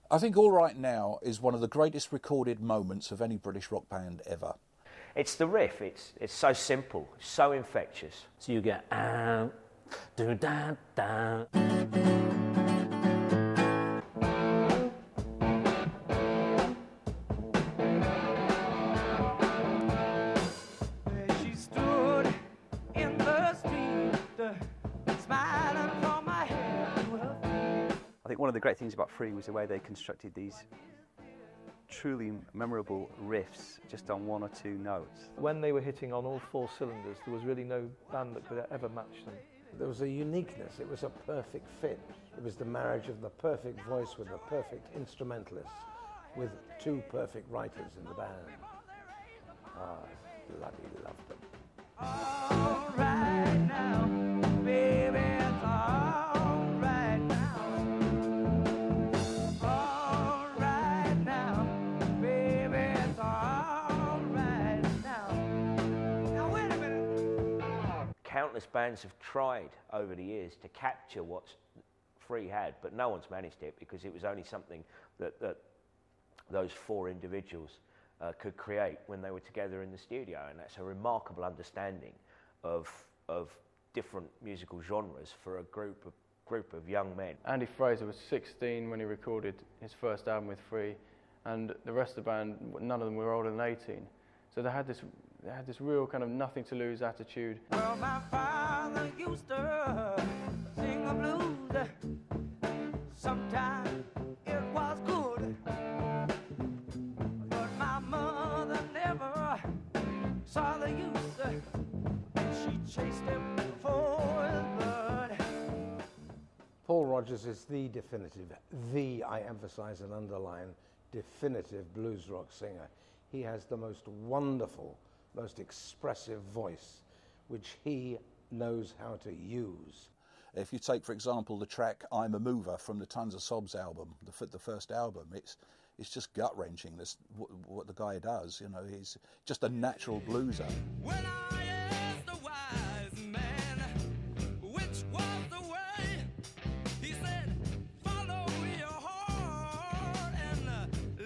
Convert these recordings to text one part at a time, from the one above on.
I think All Right Now is one of the greatest recorded moments of any British rock band ever. It's the riff. It's so simple, so infectious. So you get do da da. She stood in the street, smiling from my head to her feet. I think one of the great things about Free was the way they constructed these truly memorable riffs just on one or two notes. When they were hitting on all four cylinders, there was really no band that could ever match them. There was a uniqueness, it was a perfect fit. It was the marriage of the perfect voice with the perfect instrumentalist, with two perfect writers in the band. I bloody loved them. All right now, baby, it's all right now. All right now, baby, it's all right now. Now wait a minute. Countless bands have tried over the years to capture what Free had, but no one's managed it because it was only something that those four individuals could create when they were together in the studio, and that's a remarkable understanding of different musical genres for a group of young men. Andy Fraser was 16 when he recorded his first album with Free, and the rest of the band, none of them were older than 18. So they had this real kind of nothing to lose attitude. Well, my father used to sing a blues. Sometimes it was good, but my mother never saw the use. She chased him for his blood. Paul Rodgers is the definitive, I emphasize and underline, definitive blues rock singer. He has the most wonderful, most expressive voice, which he knows how to use. If you take, for example, the track I'm a Mover from the Tons of Sobs album, the first album, it's just gut-wrenching, what the guy does. You know, he's just a natural blueser. When I asked the wise man which was the way, he said, follow your heart and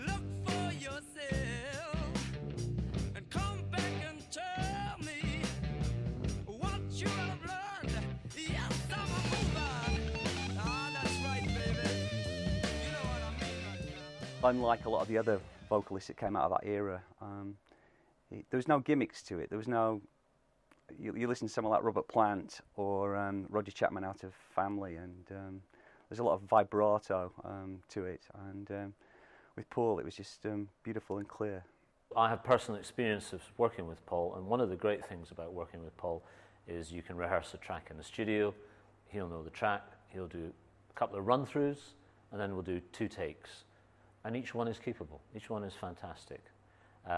look for yourself, and come back and tell me what you have learned. Yes, I'm a mover. Ah, that's right, baby. You know what I mean right now. Unlike a lot of the other vocalists that came out of that era, there was no gimmicks to it. There was no. You listen to someone like Robert Plant or Roger Chapman out of Family, and there's a lot of vibrato to it. And with Paul, it was just beautiful and clear. I have personal experience of working with Paul, and one of the great things about working with Paul is you can rehearse a track in the studio. He'll know the track, he'll do a couple of run-throughs, and then we'll do 2 takes. And each one is keepable, each one is fantastic.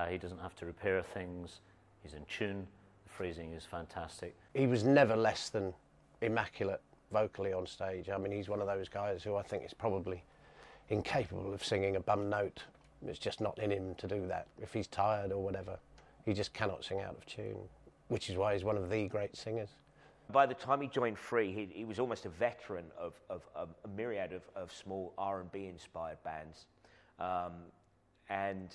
He doesn't have to repair things, he's in tune, the phrasing is fantastic. He was never less than immaculate vocally on stage. I mean, he's one of those guys who I think is probably incapable of singing a bum note. It's just not in him to do that. If he's tired or whatever, he just cannot sing out of tune, which is why he's one of the great singers. By the time he joined Free, he was almost a veteran of a myriad of small R&B inspired bands. And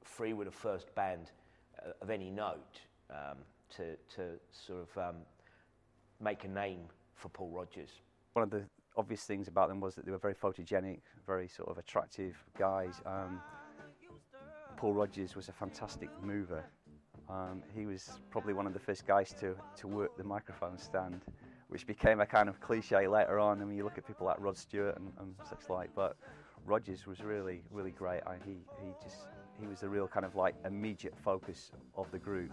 Free were the first band of any note to sort of make a name for Paul Rodgers. One of the obvious things about them was that they were very photogenic, very sort of attractive guys. Paul Rodgers was a fantastic mover. He was probably one of the first guys to work the microphone stand, which became a kind of cliche later on. I mean, you look at people like Rod Stewart and such like, but Rodgers was really, really great. He was the real kind of like immediate focus of the group.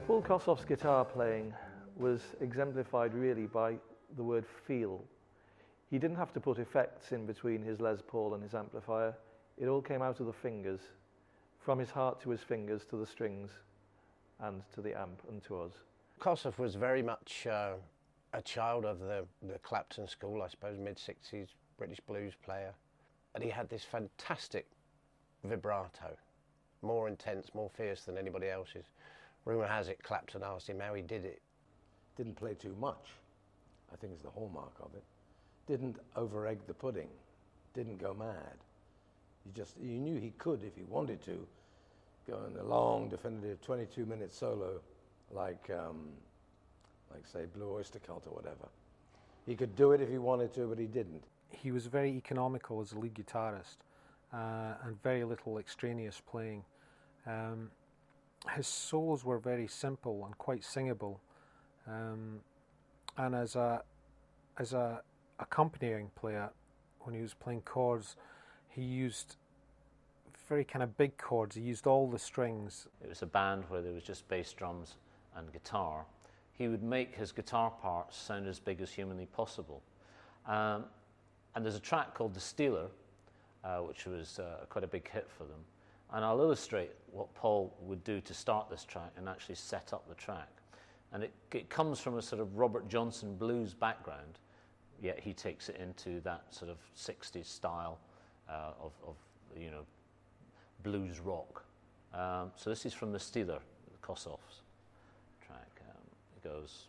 Paul Kossoff's guitar playing was exemplified really by the word feel. He didn't have to put effects in between his Les Paul and his amplifier. It all came out of the fingers, from his heart to his fingers, to the strings and to the amp and to us. Kossoff was very much a child of the Clapton school, I suppose, mid-60s, British blues player. and he had this fantastic vibrato, more intense, more fierce than anybody else's. Rumour has it Clapton asked him how he did it. Didn't play too much, I think is the hallmark of it. Didn't over-egg the pudding, didn't go mad. You knew he could, if he wanted to, go in a long, definitive 22-minute solo like say, Blue Oyster Cult or whatever. He could do it if he wanted to, but he didn't. He was very economical as a lead guitarist and very little extraneous playing. His solos were very simple and quite singable, and as a accompanying player, when he was playing chords, he used very kind of big chords. He used all the strings. It was a band where there was just bass, drums and guitar. He would make his guitar parts sound as big as humanly possible. And there's a track called The Stealer, which was quite a big hit for them. And I'll illustrate what Paul would do to start this track and actually set up the track. And it comes from a sort of Robert Johnson blues background, yet he takes it into that sort of 60s style of blues rock. So this is from The Stealer, the Kossoffs track. It goes...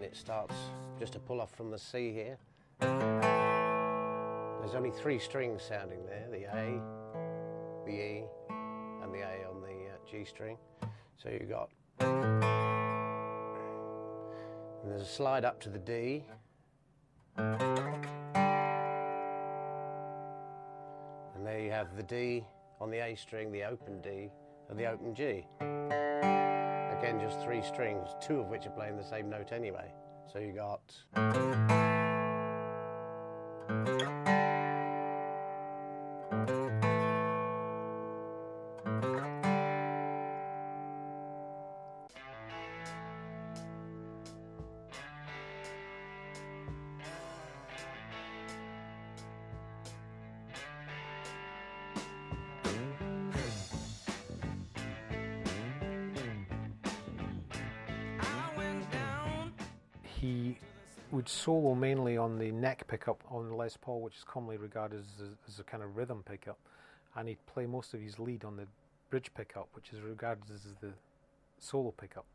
It starts just a pull off from the C here. There's only 3 strings sounding there, the A, the E, and the A on the G string. So you've got... And there's a slide up to the D. And there you have the D on the A string, the open D, and the open G. Again, just 3 strings, 2 of which are playing the same note anyway. So you got... He would solo mainly on the neck pickup on the Les Paul, which is commonly regarded as a kind of rhythm pickup, and he'd play most of his lead on the bridge pickup, which is regarded as the solo pickup.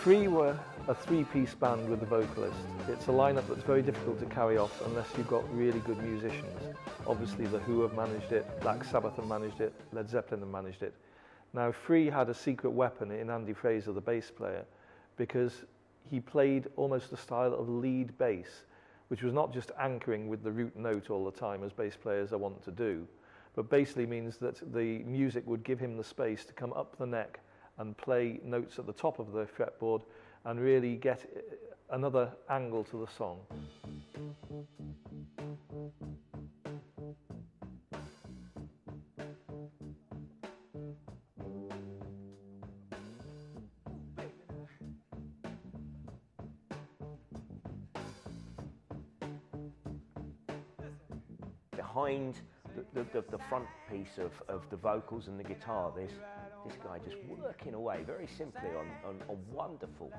Free were a 3-piece band with the vocalist. It's a lineup that's very difficult to carry off unless you've got really good musicians. Obviously The Who have managed it, Black Sabbath have managed it, Led Zeppelin have managed it. Now Free had a secret weapon in Andy Fraser, the bass player, because he played almost a style of lead bass, which was not just anchoring with the root note all the time as bass players are wont to do, but basically means that the music would give him the space to come up the neck and play notes at the top of the fretboard and really get another angle to the song. Behind the front piece of the vocals and the guitar, there's this guy just working away very simply on wonderful,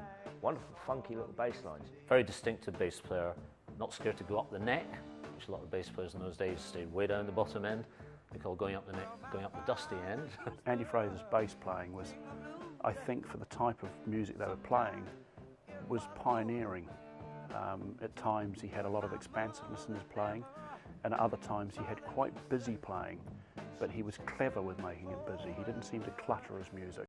funky little bass lines. Very distinctive bass player, not scared to go up the neck, which a lot of bass players in those days stayed way down the bottom end. They call going up the neck, going up the dusty end. Andy Fraser's bass playing was, I think, for the type of music they were playing, was pioneering. At times he had a lot of expansiveness in his playing, and at other times he had quite busy playing, but he was clever with making it busy. He didn't seem to clutter his music.